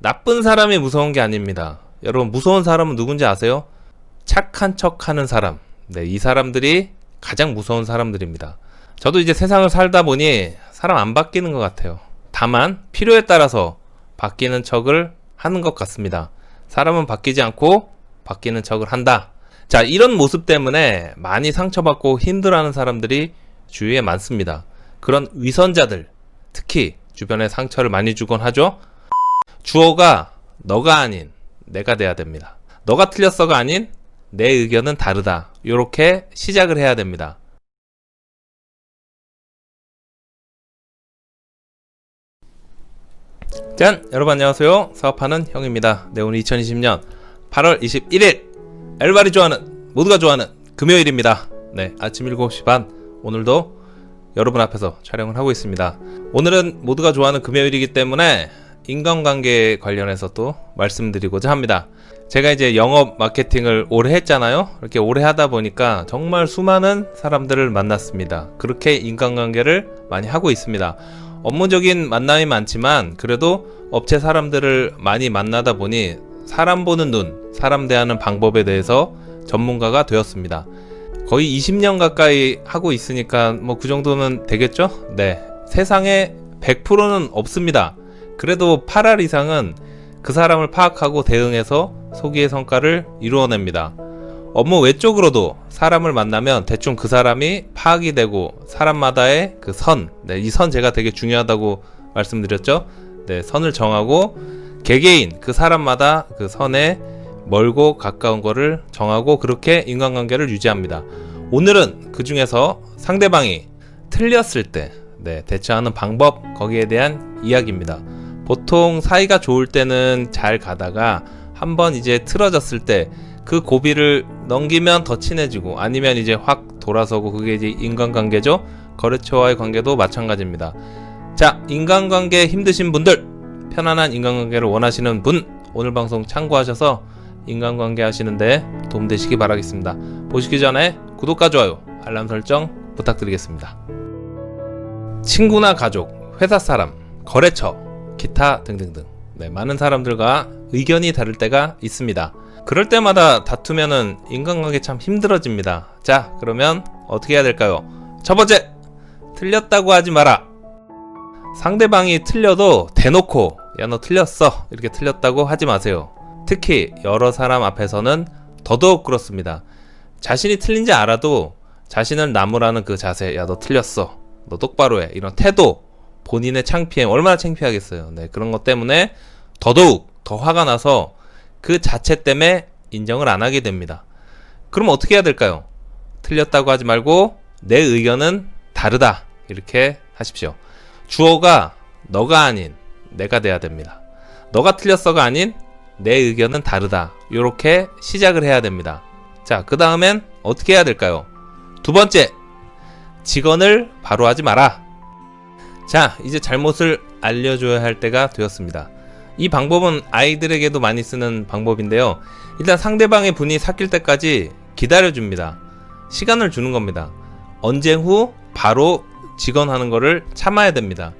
나쁜 사람이 무서운 게 아닙니다. 여러분, 무서운 사람은 누군지 아세요? 착한 척 하는 사람. 네, 이 사람들이 가장 무서운 사람들입니다. 저도 이제 세상을 살다 보니 사람 안 바뀌는 것 같아요. 다만 필요에 따라서 바뀌는 척을 하는 것 같습니다. 사람은 바뀌지 않고 바뀌는 척을 한다. 자, 이런 모습 때문에 많이 상처받고 힘들어하는 사람들이 주위에 많습니다. 그런 위선자들, 특히 주변에 상처를 많이 주곤 하죠. 주어가 너가 아닌 내가 돼야 됩니다. 너가 틀렸어가 아닌 내 의견은 다르다. 이렇게 시작을 해야 됩니다. 짠! 여러분 안녕하세요. 사업하는 형입니다. 네, 오늘 2020년 8월 21일 엘바리 좋아하는, 모두가 좋아하는 금요일입니다. 네, 아침 7시 반 오늘도 여러분 앞에서 촬영을 하고 있습니다. 오늘은 모두가 좋아하는 금요일이기 때문에 인간관계 관련해서 또 말씀드리고자 합니다. 제가 이제 영업 마케팅을 오래 했잖아요. 이렇게 오래 하다 보니까 정말 수많은 사람들을 만났습니다. 그렇게 인간관계를 많이 하고 있습니다. 업무적인 만남이 많지만 그래도 업체 사람들을 많이 만나다 보니 사람 보는 눈, 사람 대하는 방법에 대해서 전문가가 되었습니다. 거의 20년 가까이 하고 있으니까 뭐 그 정도는 되겠죠? 네. 세상에 100%는 없습니다. 그래도 8할 이상은 그 사람을 파악하고 대응해서 소기의 성과를 이루어냅니다. 업무 외적으로도 사람을 만나면 대충 그 사람이 파악이 되고 사람마다의 그 선, 네, 이 선 제가 되게 중요하다고 말씀드렸죠? 네, 선을 정하고 개개인 그 사람마다 그 선에 멀고 가까운 거를 정하고 그렇게 인간관계를 유지합니다. 오늘은 그 중에서 상대방이 틀렸을 때 대처하는 방법, 거기에 대한 이야기입니다. 보통 사이가 좋을 때는 잘 가다가 한번 이제 틀어졌을 때 그 고비를 넘기면 더 친해지고 아니면 이제 확 돌아서고, 그게 이제 인간관계죠. 거래처와의 관계도 마찬가지입니다. 자, 인간관계 힘드신 분들, 편안한 인간관계를 원하시는 분, 오늘 방송 참고하셔서 인간관계 하시는데 도움되시기 바라겠습니다. 보시기 전에 구독과 좋아요, 알람 설정 부탁드리겠습니다. 친구나 가족, 회사 사람, 거래처, 기타 등등등, 네, 많은 사람들과 의견이 다를 때가 있습니다. 그럴 때마다 다투면은 인간관계 참 힘들어집니다. 자, 그러면 어떻게 해야 될까요? 첫 번째, 틀렸다고 하지 마라. 상대방이 틀려도 대놓고 야, 너 틀렸어, 이렇게 틀렸다고 하지 마세요. 특히 여러 사람 앞에서는 더더욱 그렇습니다. 자신이 틀린지 알아도 자신을 나무라는 그 자세, 야, 너 틀렸어, 너 똑바로 해, 이런 태도, 본인의 창피함, 얼마나 창피하겠어요. 네, 그런 것 때문에 더더욱 더 화가 나서 그 자체 때문에 인정을 안 하게 됩니다. 그럼 어떻게 해야 될까요? 틀렸다고 하지 말고 내 의견은 다르다, 이렇게 하십시오. 주어가 너가 아닌 내가 돼야 됩니다. 너가 틀렸어가 아닌 내 의견은 다르다, 이렇게 시작을 해야 됩니다. 자, 그 다음엔 어떻게 해야 될까요? 두 번째, 직언을 바로 하지 마라. 자, 이제 잘못을 알려줘야 할 때가 되었습니다. 이 방법은 아이들에게도 많이 쓰는 방법인데요. 일단 상대방의 분이 삭힐 때까지 기다려줍니다. 시간을 주는 겁니다. 언쟁 후 바로 직언하는 거를 참아야 됩니다.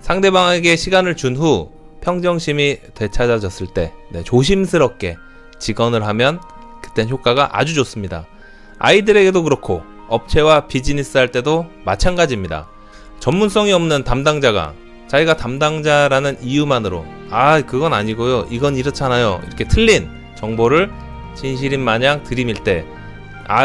상대방에게 시간을 준 후 평정심이 되찾아졌을 때 조심스럽게 직언을 하면 그땐 효과가 아주 좋습니다. 아이들에게도 그렇고 업체와 비즈니스 할 때도 마찬가지입니다. 전문성이 없는 담당자가 자기가 담당자라는 이유만으로 그건 아니고요, 이건 이렇잖아요, 이렇게 틀린 정보를 진실인 마냥 들이밀 때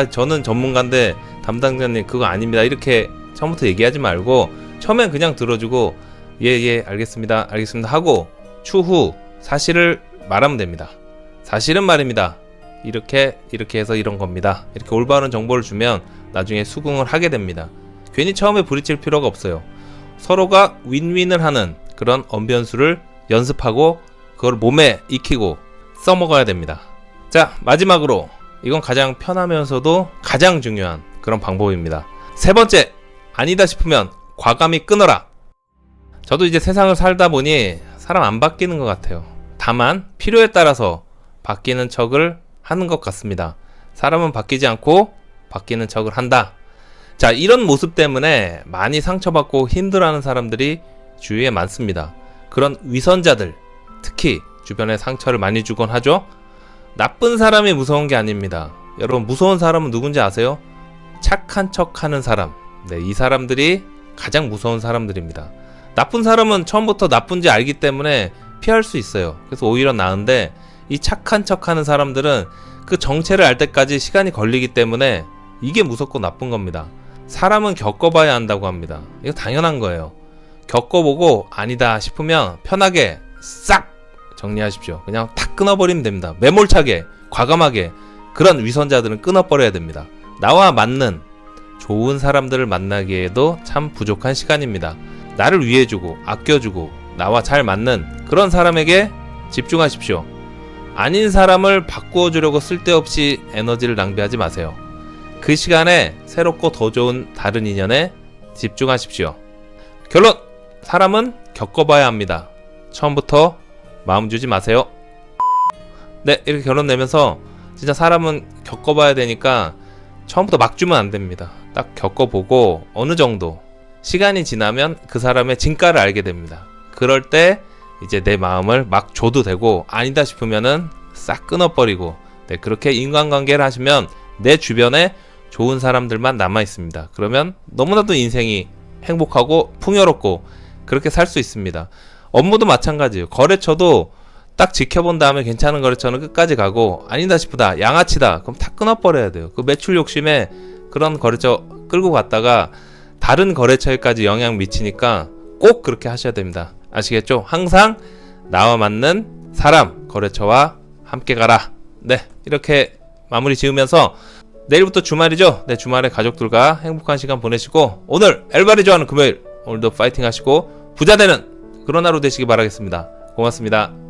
저는 전문가인데 담당자님 그거 아닙니다, 이렇게 처음부터 얘기하지 말고 처음엔 그냥 들어주고 예 알겠습니다 하고 추후 사실을 말하면 됩니다. 사실은 말입니다, 이렇게 해서 이런 겁니다, 이렇게 올바른 정보를 주면 나중에 수긍을 하게 됩니다. 괜히 처음에 부딪힐 필요가 없어요. 서로가 윈윈을 하는 그런 언변수를 연습하고 그걸 몸에 익히고 써먹어야 됩니다. 자, 마지막으로 이건 가장 편하면서도 가장 중요한 그런 방법입니다. 세 번째, 아니다 싶으면 과감히 끊어라. 저도 이제 세상을 살다 보니 사람 안 바뀌는 것 같아요. 다만 필요에 따라서 바뀌는 척을 하는 것 같습니다. 사람은 바뀌지 않고 바뀌는 척을 한다. 자, 이런 모습 때문에 많이 상처받고 힘들어하는 사람들이 주위에 많습니다. 그런 위선자들, 특히 주변에 상처를 많이 주곤 하죠. 나쁜 사람이 무서운 게 아닙니다. 여러분, 무서운 사람은 누군지 아세요? 착한 척하는 사람. 네, 이 사람들이 가장 무서운 사람들입니다. 나쁜 사람은 처음부터 나쁜지 알기 때문에 피할 수 있어요. 그래서 오히려 나은데, 이 착한 척하는 사람들은 그 정체를 알 때까지 시간이 걸리기 때문에 이게 무섭고 나쁜 겁니다. 사람은 겪어봐야 한다고 합니다. 이거 당연한 거예요. 겪어보고 아니다 싶으면 편하게 싹 정리하십시오. 그냥 탁 끊어버리면 됩니다. 매몰차게, 과감하게 그런 위선자들은 끊어버려야 됩니다. 나와 맞는 좋은 사람들을 만나기에도 참 부족한 시간입니다. 나를 위해주고 아껴주고 나와 잘 맞는 그런 사람에게 집중하십시오. 아닌 사람을 바꾸어주려고 쓸데없이 에너지를 낭비하지 마세요. 그 시간에 새롭고 더 좋은 다른 인연에 집중하십시오. 결론! 사람은 겪어봐야 합니다. 처음부터 마음 주지 마세요. 네, 이렇게 결론 내면서 진짜 사람은 겪어봐야 되니까 처음부터 막 주면 안 됩니다. 딱 겪어보고 어느 정도 시간이 지나면 그 사람의 진가를 알게 됩니다. 그럴 때 이제 내 마음을 막 줘도 되고 아니다 싶으면은 싹 끊어버리고, 네, 그렇게 인간관계를 하시면 내 주변에 좋은 사람들만 남아 있습니다. 그러면 너무나도 인생이 행복하고 풍요롭고 그렇게 살 수 있습니다. 업무도 마찬가지예요. 거래처도 딱 지켜본 다음에 괜찮은 거래처는 끝까지 가고, 아니다 싶다, 양아치다, 그럼 다 끊어버려야 돼요. 그 매출 욕심에 그런 거래처 끌고 갔다가 다른 거래처에까지 영향 미치니까 꼭 그렇게 하셔야 됩니다. 아시겠죠? 항상 나와 맞는 사람, 거래처와 함께 가라. 네, 이렇게 마무리 지으면서 내일부터 주말이죠. 네, 주말에 가족들과 행복한 시간 보내시고, 오늘 엘바리 좋아하는 금요일, 오늘도 파이팅 하시고 부자 되는 그런 하루 되시기 바라겠습니다. 고맙습니다.